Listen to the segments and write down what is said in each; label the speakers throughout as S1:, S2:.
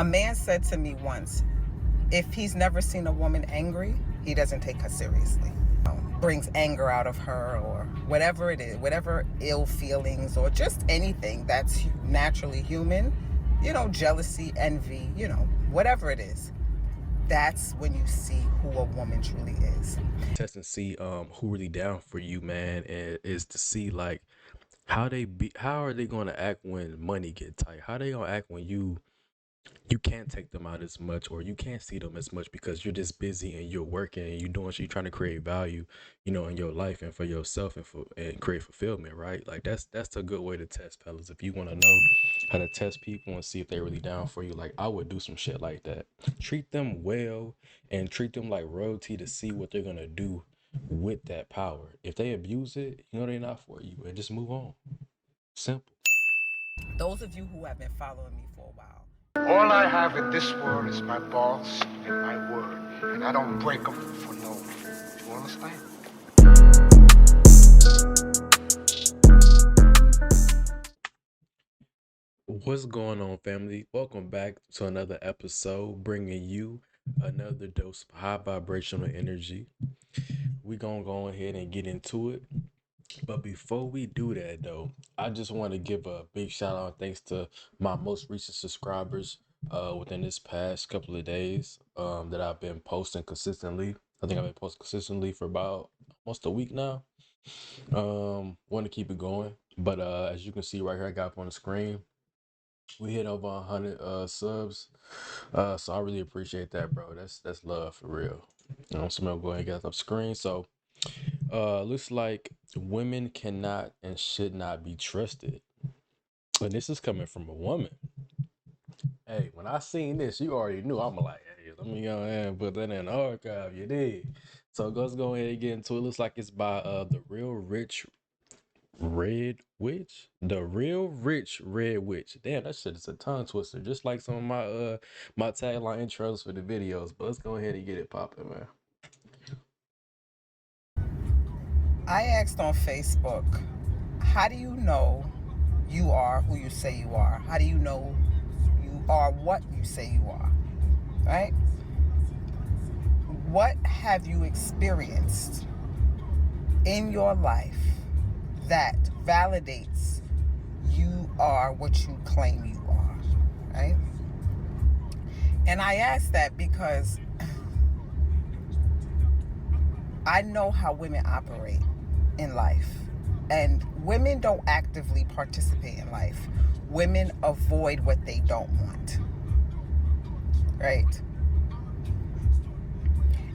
S1: A man said to me once, if he's never seen a woman angry, he doesn't take her seriously. Brings anger out of her or whatever it is, whatever ill feelings or just anything that's naturally human, jealousy, envy, whatever it is. That's when you see who a woman truly is.
S2: Test and see who really down for you, man, and is to see like how are they gonna act when money get tight? How they gonna act when you can't take them out as much or you can't see them as much because you're just busy and you're working and you're doing, you're trying to create value, in your life and for yourself and create fulfillment, right? Like that's a good way to test, fellas. If you want to know how to test people and see if they're really down for you, like I would do some shit like that. Treat them well and treat them like royalty to see what they're gonna do with that power. If they abuse it, they're not for you, and just move on. Simple.
S1: Those of you who have been following me for a while,
S3: All I have in this world is my balls and my word, and I don't break them for no. You understand?
S2: What's going on, family? Welcome back to another episode, bringing you another dose of high vibrational energy. We gonna go ahead and get into it. But before we do that, though, I just want to give a big shout out, thanks to my most recent subscribers within this past couple of days that I've been posting consistently. I think I've been posting consistently for about almost a week now. Want to keep it going, but as you can see right here, I got up on the screen. We hit over 100 subs. So I really appreciate that, bro. That's love for real. So I'm gonna go ahead and get up screen. So looks like women cannot and should not be trusted. And this is coming from a woman. Hey, when I seen this, you already knew. I'm like, hey, let me go ahead and put that in the archive. You did. So let's go ahead and get into it. Looks like it's by the Real Rich Red Witch? The Real Rich Red Witch. Damn, that shit is a tongue twister. Just like some of my tagline intros for the videos. But let's go ahead and get it popping, man.
S1: I asked on Facebook, how do you know you are who you say you are? How do you know you are what you say you are? Right? What have you experienced in your life that validates you are what you claim you are? Right? And I ask that because I know how women operate in life. And women don't actively participate in life. Women avoid what they don't want. Right?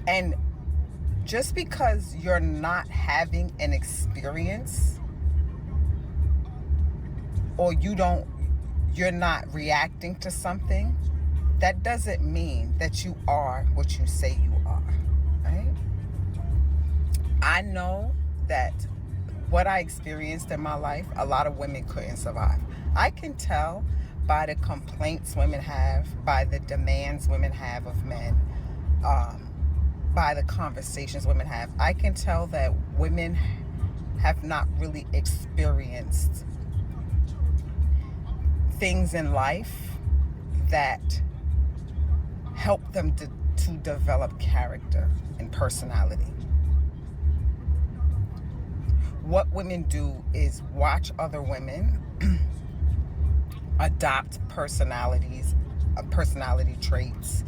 S1: And just because you're not having an experience or you're not reacting to something, that doesn't mean that you are what you say you are. Right? I know that what I experienced in my life, a lot of women couldn't survive. I can tell by the complaints women have, by the demands women have of men, by the conversations women have. I can tell that women have not really experienced things in life that help them to develop character and personality. What women do is watch other women adopt personality traits,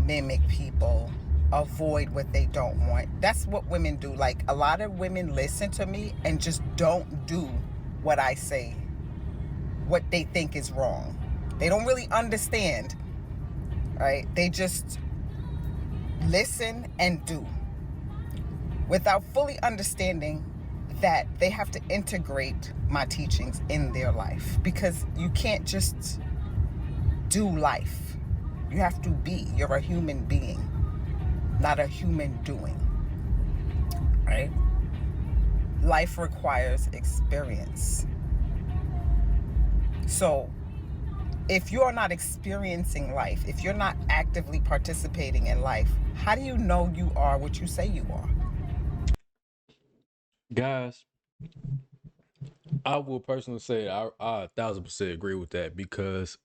S1: mimic people, avoid what they don't want. That's what women do. Like, a lot of women listen to me and just don't do what I say, what they think is wrong. They don't really understand, right? They just listen and do without fully understanding that they have to integrate my teachings in their life, because you can't just do life. You have to be. You're a human being, not a human doing, right? Life requires experience. So if you're not experiencing life, if you're not actively participating in life, how do you know you are what you say you are?
S2: Guys, I will personally say I 1,000% agree with that because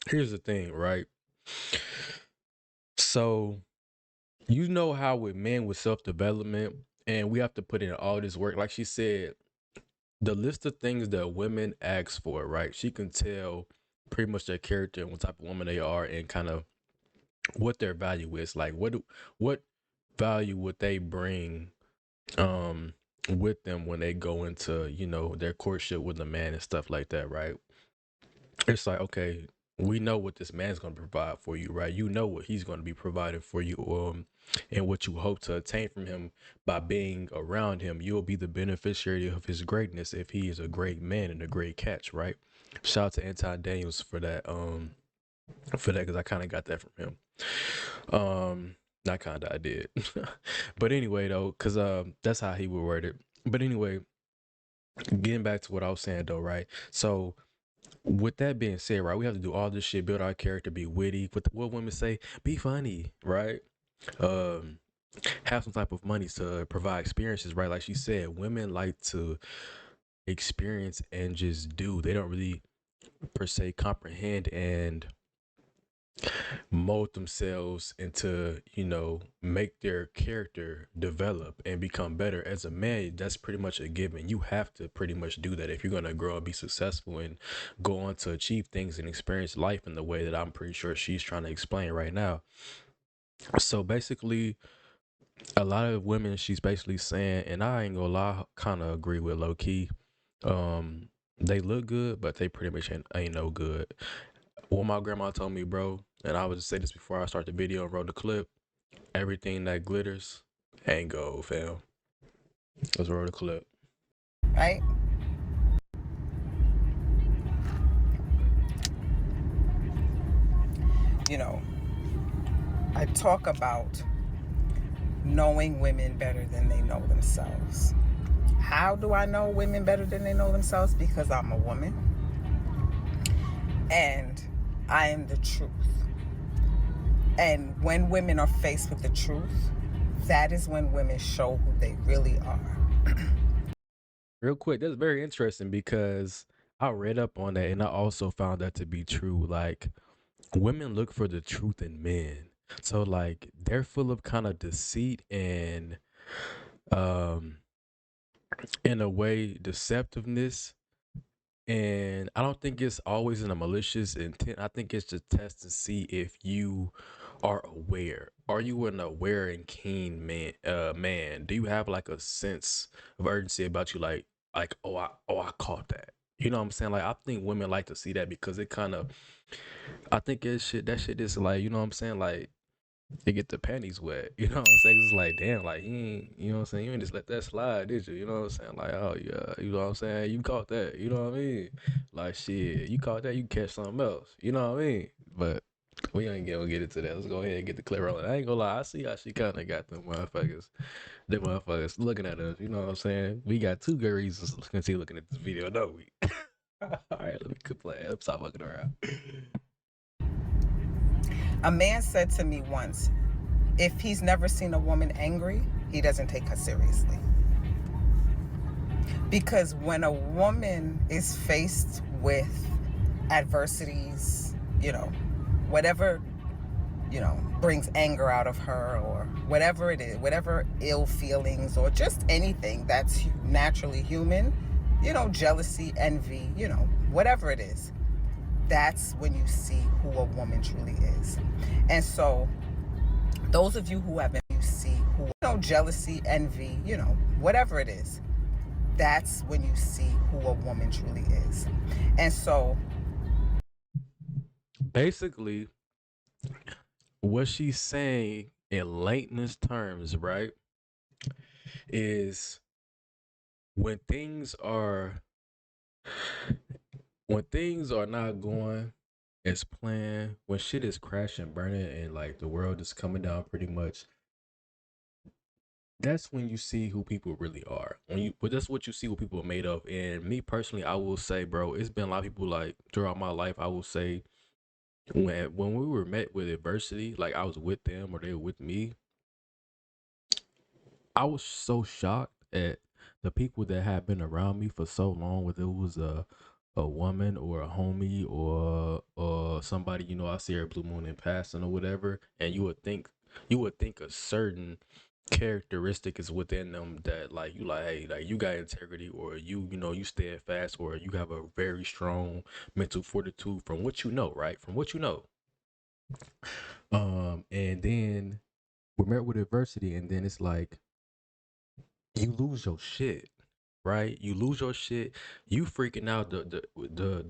S2: Here's the thing, right? So you know how with men with self-development, and we have to put in all this work, like she said, the list of things that women ask for, right? She can tell pretty much their character and what type of woman they are and kind of what their value is. Like what value would they bring with them when they go into, you know, their courtship with a man and stuff like that, right? It's like, okay, we know what this man's going to provide for you, right? You know what he's going to be providing for you, and what you hope to attain from him by being around him. You'll be the beneficiary of his greatness if he is a great man and a great catch, right? Shout out to Anton Daniels for that, because I kind of got that from him. Not kind of, I did. But anyway, though, because that's how he would word it. But anyway, getting back to what I was saying, though, right? So with that being said, right, we have to do all this shit, build our character, be witty. What women say, be funny, right? Um, have some type of money to provide experiences, right? Like she said, women like to experience and just do. They don't really per se comprehend and mold themselves into, you know, make their character develop and become better. As a man, that's pretty much a given. You have to pretty much do that if you're going to grow and be successful and go on to achieve things and experience life in the way that I'm pretty sure she's trying to explain right now. So basically, a lot of women, she's basically saying, and I ain't gonna lie, kind of agree with low key. They look good, but they pretty much ain't no good. What my grandma told me, bro, and I would just say this before I start the video and roll the clip: everything that glitters ain't gold, fam. Let's roll the clip.
S1: right? You know, I talk about knowing women better than they know themselves. How do I know women better than they know themselves? Because I'm a woman and I am the truth. And when women are faced with the truth, that is when women show who they really are.
S2: Real quick, that's very interesting because I read up on that and I also found that to be true. Like, women look for the truth in men. So like they're full of kind of deceit and um in a way deceptiveness, and I don't think it's always in a malicious intent. I think it's to test to see if you are aware. Are you an aware and keen man? Do you have like a sense of urgency about you, like oh I caught that. You know what I'm saying? Like I think women like to see that because it kind of, I think that shit is like, you know what I'm saying? Like they get the panties wet. You know what I'm saying? It's like, damn, like he ain't, you know what I'm saying? You ain't just let that slide, did you? You know what I'm saying? Like, oh yeah, you know what I'm saying? You caught that, you know what I mean? Like shit, you caught that, you catch something else. You know what I mean? But we ain't gonna get into that. Let's go ahead and get the clip rolling. I ain't gonna lie, I see how she kinda got them motherfuckers looking at us, you know what I'm saying? We got two good reasons to continue looking at this video, don't we? Alright, let me quit playing. Let's stop fucking around.
S1: A man said to me once, if he's never seen a woman angry, he doesn't take her seriously. Because when a woman is faced with adversities, you know, whatever, you know, brings anger out of her or whatever it is, whatever ill feelings or just anything that's naturally human, you know, jealousy, envy, you know, whatever it is, that's when you see who a woman truly is. And so those of you who have been, you see who, you know, jealousy, envy, you know, whatever it is, that's when you see who a woman truly is. And so
S2: Basically, what she's saying in layman's terms, right, is when things are when things are not going as planned, when shit is crashing, burning, and like the world is coming down pretty much, that's when you see who people really are. But that's what you see what people are made of. And me personally, I will say, bro, it's been a lot of people like throughout my life. I will say when we were met with adversity, like I was with them or they were with me, I was so shocked at the people that had been around me for so long, whether it was a woman or a homie or somebody, you know, I see her blue moon in passing or whatever, and you would think a certain characteristic is within them that like you like, hey, like you got integrity, or you know, you steadfast, or you have a very strong mental fortitude from what you know, right? From what you know. And then we're met with adversity, and then it's like you lose your shit, right? You lose your shit. You freaking out. The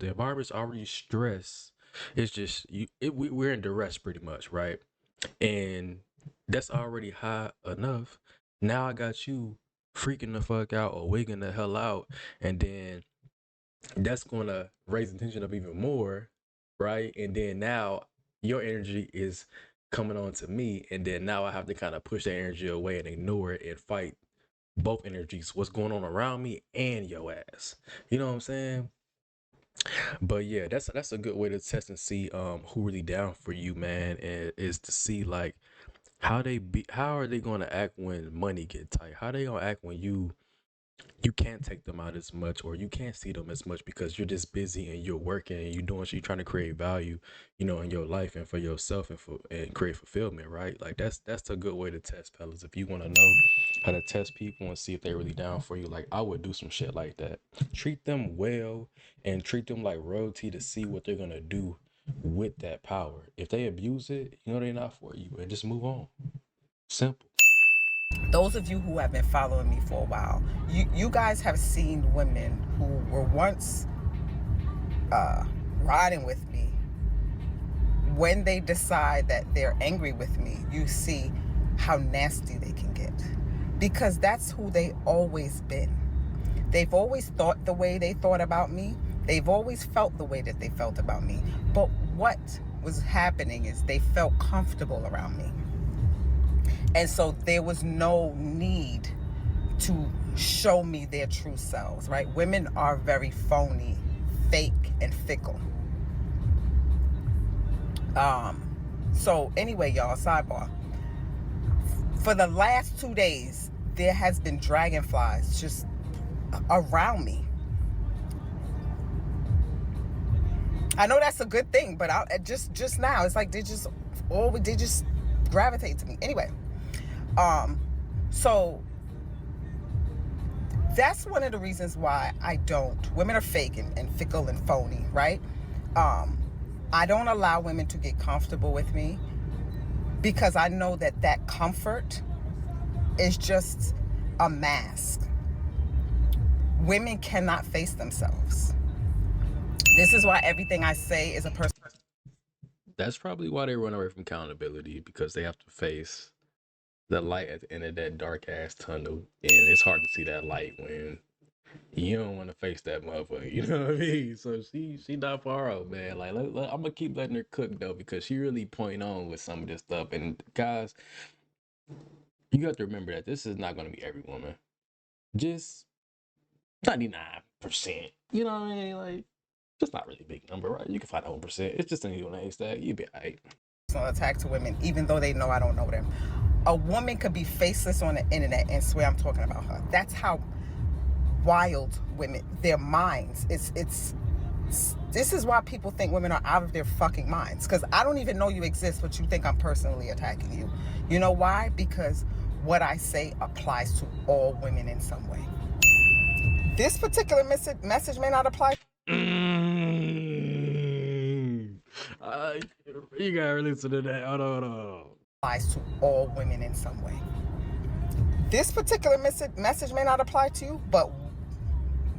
S2: environment's already stressed. It's just we're in duress pretty much, right? And that's already high enough. Now I got you freaking the fuck out or wigging the hell out, and then that's gonna raise the tension up even more, right? And then now your energy is coming on to me, and then now I have to kind of push that energy away and ignore it and fight both energies, what's going on around me and your ass. You know what I'm saying? But yeah, that's a good way to test and see who really down for you, man, and is to see like how are they gonna act when money get tight? How they gonna act when you can't take them out as much, or you can't see them as much because you're just busy and you're working and you're doing shit, you're trying to create value, you know, in your life and for yourself and create fulfillment, right? Like that's a good way to test, fellas. If you want to know how to test people and see if they're really down for you, like I would do some shit like that. Treat them well and treat them like royalty to see what they're gonna do with that power. If they abuse it, you know they're not for you, and just move on. Simple.
S1: Those of you who have been following me for a while, you guys have seen women who were once riding with me. When they decide that they're angry with me, you see how nasty they can get, because that's who they always been. They've always thought the way they thought about me. They've always felt the way that they felt about me. But what was happening is they felt comfortable around me. And so there was no need to show me their true selves, right? Women are very phony, fake, and fickle. So anyway, y'all, sidebar. For the last 2 days, there has been dragonflies just around me. I know that's a good thing, but just now, it's like they just gravitate to me. Anyway, so that's one of the reasons why I don't. Women are fake and fickle and phony, right? I don't allow women to get comfortable with me, because I know that comfort is just a mask. Women cannot face themselves. This is why everything I say is a person.
S2: That's probably why they run away from accountability, because they have to face the light at the end of that dark ass tunnel, and it's hard to see that light when you don't want to face that motherfucker. You know what I mean? So she not far out, man. Like I'm gonna keep letting her cook though, because she really point on with some of this stuff. And guys, you have to remember that this is not gonna be every woman. Just 99%. You know what I mean? Like, just not really a big number, right? You can find that 1%. It's just a needle in a haystack. You'll be alright.
S1: Attack to women, even though they know I don't know them. A woman could be faceless on the internet and swear I'm talking about her. That's how wild women, their minds. This is why people think women are out of their fucking minds, because I don't even know you exist, but you think I'm personally attacking you. You know why? Because what I say applies to all women in some way. This particular message may not apply.
S2: Mm. You gotta listen to that. Hold on.
S1: Applies to all women in some way. This particular message may not apply to you, but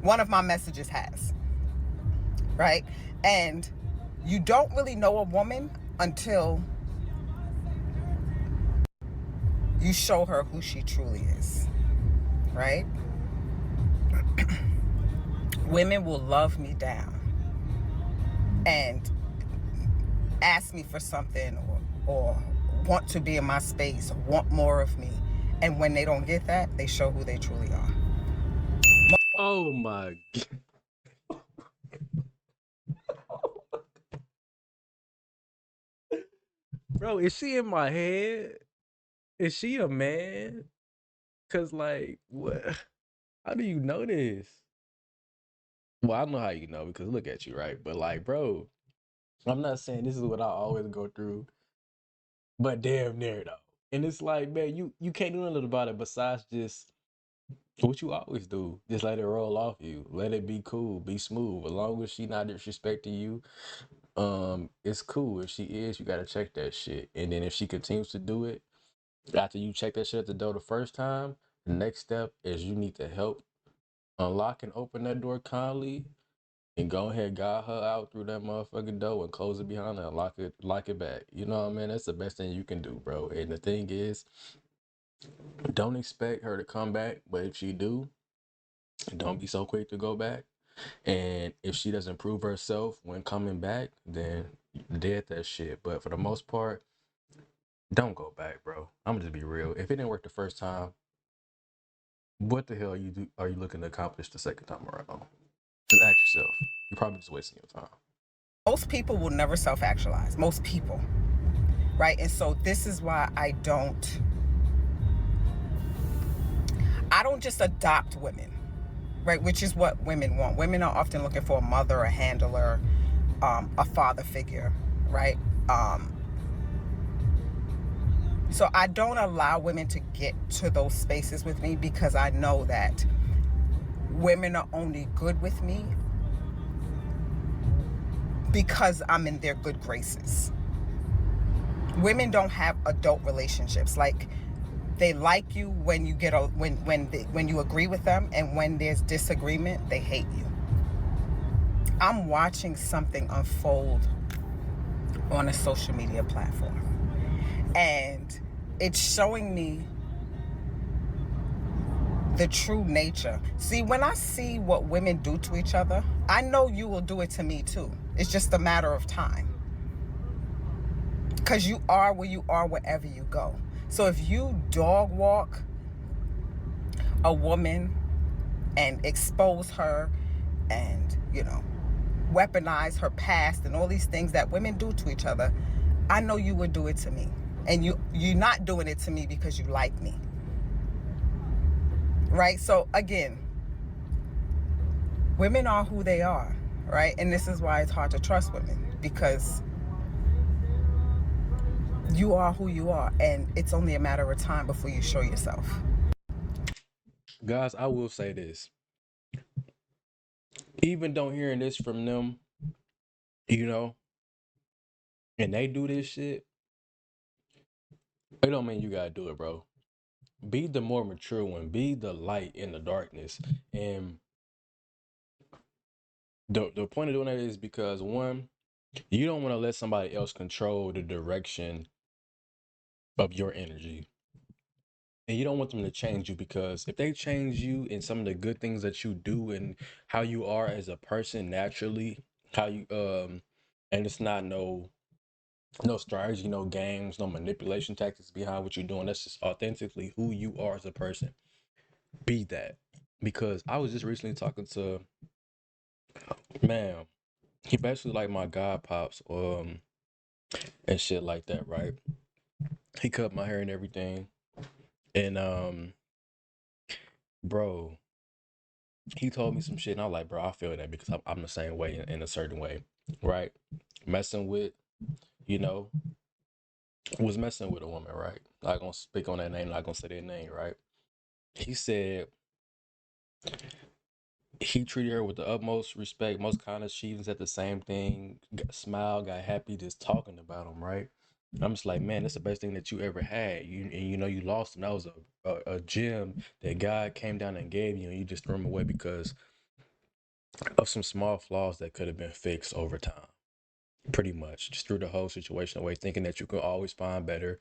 S1: one of my messages has, right? And you don't really know a woman until you show her who she truly is, right? Women will love me down and ask me for something, or want to be in my space, or want more of me. And when they don't get that, they show who they truly are.
S2: Oh my God. Bro, is she in my head? Is she a man? Cause like what? How do you know this? Well, I know how you know because look at you, right? But like, bro, I'm not saying this is what I always go through, but damn near though. And it's like, man, you can't do nothing about it besides just what you always do. Just let it roll off you. Let it be cool, be smooth. As long as she not disrespecting you, it's cool. If she is, you gotta check that shit. And then if she continues to do it after you check that shit at the door the first time, the next step is you need to help unlock and open that door kindly and go ahead guide her out through that motherfucking door and close it behind her and lock it back. You know what I mean? That's the best thing you can do, bro. And the thing is, don't expect her to come back, but if she do, don't be so quick to go back. And if she doesn't prove herself when coming back, then dead that shit. But for the most part, don't go back, bro. I'm gonna just be real. If it didn't work the first time, what the hell are you looking to accomplish the second time around? Just ask yourself. You're probably just wasting your time.
S1: Most people will never self-actualize. Most people, right? And so this is why I don't just adopt women, right? Which is what women want. Women are often looking for a mother, a handler, a father figure, right? So I don't allow women to get to those spaces with me because I know that women are only good with me because I'm in their good graces. Women don't have adult relationships. Like, they like you when you get when you agree with them, and when there's disagreement, they hate you. I'm watching something unfold on a social media platform, and it's showing me the true nature. See, when I see what women do to each other, I know you will do it to me too. It's just a matter of time. Because you are where you are wherever you go. So if you dog walk a woman and expose her and, weaponize her past and all these things that women do to each other, I know you would do it to me. And you're not doing it to me because you like me. Right? So again, women are who they are, right? And this is why it's hard to trust women, because you are who you are, and it's only a matter of time before you show yourself.
S2: Guys, I will say this. Even don't hearing this from them, you know, and they do this shit, it don't mean you gotta do it, bro. Be the more mature one. Be the light in the darkness. And the point of doing that is because, one, you don't want to let somebody else control the direction of your energy. And you don't want them to change you, because if they change you in some of the good things that you do and how you are as a person naturally, how you and it's not no strategy, no games, no manipulation tactics behind what you're doing. That's just authentically who you are as a person. Be that. Because I was just recently talking to, man, he basically like my god pops, and shit like that, right? He cut my hair and everything. And bro, he told me some shit, and I'm like, bro, I feel that because I'm the same way in a certain way, right? Messing with, you know, was messing with a woman, right? Not gonna speak on that name, not gonna say their name, right? He said he treated her with the utmost respect, most kindness. She even said the same thing, smiled, got happy just talking about him, right? And I'm just like, man, that's the best thing that you ever had. You lost him. That was a gem that God came down and gave you, and you just threw him away because of some small flaws that could have been fixed over time. Pretty much, just threw the whole situation away, thinking that you could always find better.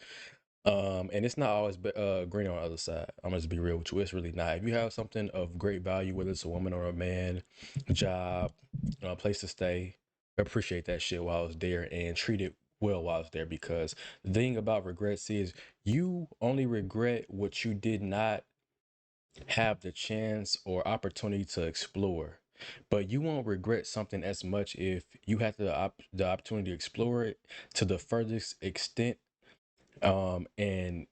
S2: And it's not always green on the other side. I'm gonna just be real with you. It's really not. If you have something of great value, whether it's a woman or a man, job, place to stay, appreciate that shit while it's there and treat it well while it's there. Because the thing about regrets is you only regret what you did not have the chance or opportunity to explore. But you won't regret something as much if you had the opportunity to explore it to the furthest extent, and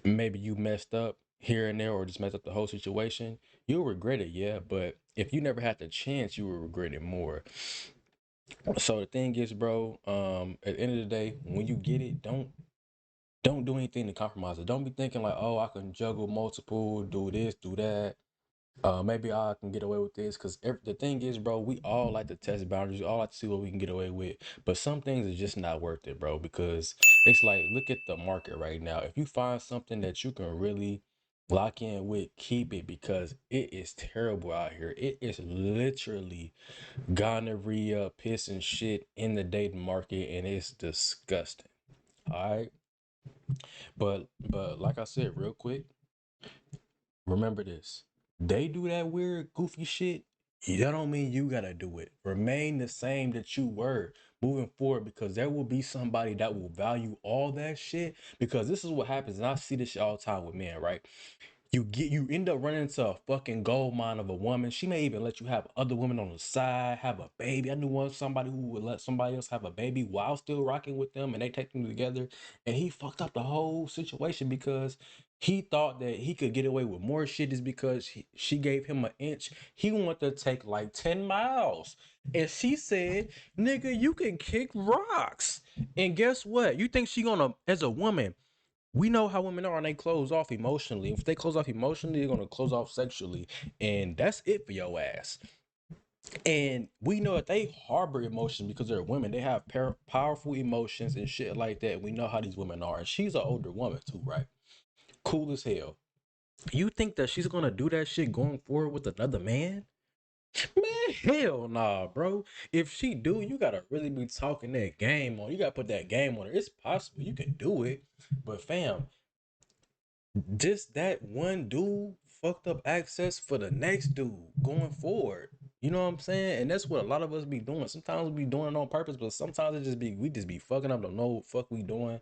S2: maybe you messed up here and there or just messed up the whole situation. You'll regret it, yeah, but if you never had the chance, you will regret it more. So the thing is, bro, at the end of the day, when you get it, don't do anything to compromise it. Don't be thinking like, oh, I can juggle multiple, do this, do that. Maybe I can get away with this, because the thing is, bro, we all like to test boundaries. We all like to see what we can get away with, but some things are just not worth it, bro, because it's like, look at the market right now. If you find something that you can really lock in with, keep it, because it is terrible out here. It is literally gonorrhea, piss and shit in the dating market, and it's disgusting. All right, but like I said, real quick, remember this. They do that weird, goofy shit. That don't mean you gotta do it. Remain the same that you were moving forward, because there will be somebody that will value all that shit. Because this is what happens, and I see this shit all the time with men, right? You end up running into a fucking gold mine of a woman. She may even let you have other women on the side, have a baby. I knew somebody who would let somebody else have a baby while still rocking with them, and they take them together. And he fucked up the whole situation because he thought that he could get away with more shit is because she gave him an inch. He wanted to take like 10 miles. And she said, nigga, you can kick rocks. And guess what? You think she gonna, as a woman, we know how women are, and they close off emotionally. If they close off emotionally, they're gonna close off sexually, and that's it for your ass. And we know that they harbor emotions because they're women. They have powerful emotions and shit like that. We know how these women are, and she's an older woman too, right? Cool as hell. You think that she's gonna do that shit going forward with another man? Man, hell nah, bro. If she do, you gotta really be talking that game on. You gotta put that game on her. It's possible you can do it, but fam, just that one dude fucked up access for the next dude going forward. You know what I'm saying? And that's what a lot of us be doing. Sometimes we be doing it on purpose, but sometimes we just be fucking up, don't know what fuck we doing.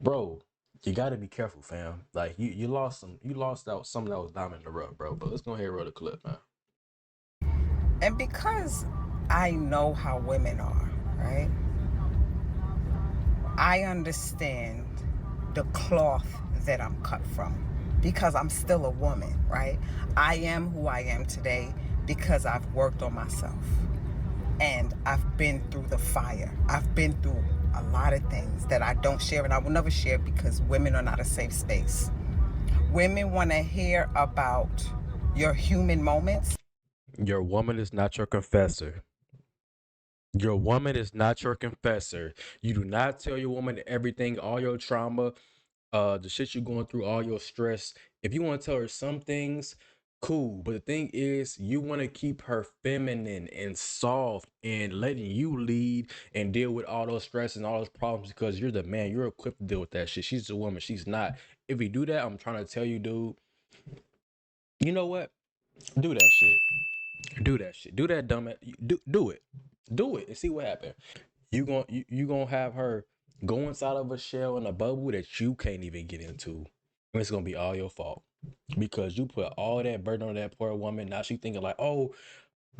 S2: Bro, you gotta be careful, fam. Like you lost out something that was diamond in the rough, bro. But let's go ahead and roll the clip, man.
S1: And because I know how women are, right? I understand the cloth that I'm cut from because I'm still a woman, right? I am who I am today because I've worked on myself and I've been through the fire. I've been through a lot of things that I don't share, and I will never share because women are not a safe space. Women want to hear about your human moments.
S2: Your woman is not your confessor. Your woman is not your confessor. You do not tell your woman everything, all your trauma, the shit you're going through, all your stress. If you want to tell her some things, cool. But the thing is, you want to keep her feminine and soft and letting you lead and deal with all those stress and all those problems because you're the man. You're equipped to deal with that shit. She's the woman. She's not. If you do that, I'm trying to tell you, dude, you know what? Do that shit. Do that shit. Do that dumb. Do it. Do it and see what happens. You gonna have her go inside of a shell in a bubble that you can't even get into. And it's gonna be all your fault because you put all that burden on that poor woman. Now she thinking like, oh,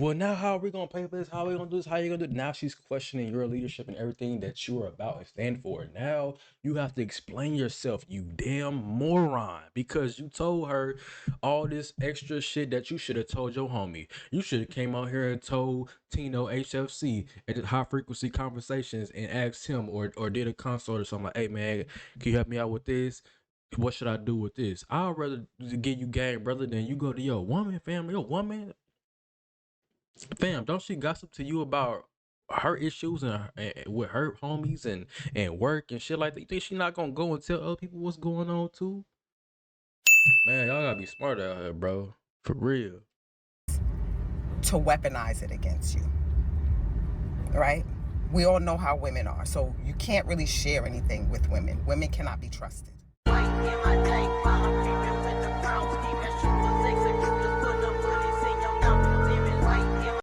S2: well, now how are we gonna pay for this? How are we gonna do this? How are you gonna do it? Now she's questioning your leadership and everything that you are about and stand for. Now you have to explain yourself, you damn moron, because you told her all this extra shit that you should have told your homie. You should have came out here and told Tino-HFC at the high frequency conversations and asked him or did a consult or something like, hey man, can you help me out with this? What should I do with this? I'd rather give you game, brother, than you go to your woman, family, your woman. Fam, don't she gossip to you about her issues and with her homies and work and shit like that? You think she not gonna go and tell other people what's going on too? Man, y'all gotta be smart out here, bro. For real.
S1: To weaponize it against you, right? We all know how women are, so you can't really share anything with women. Women cannot be trusted.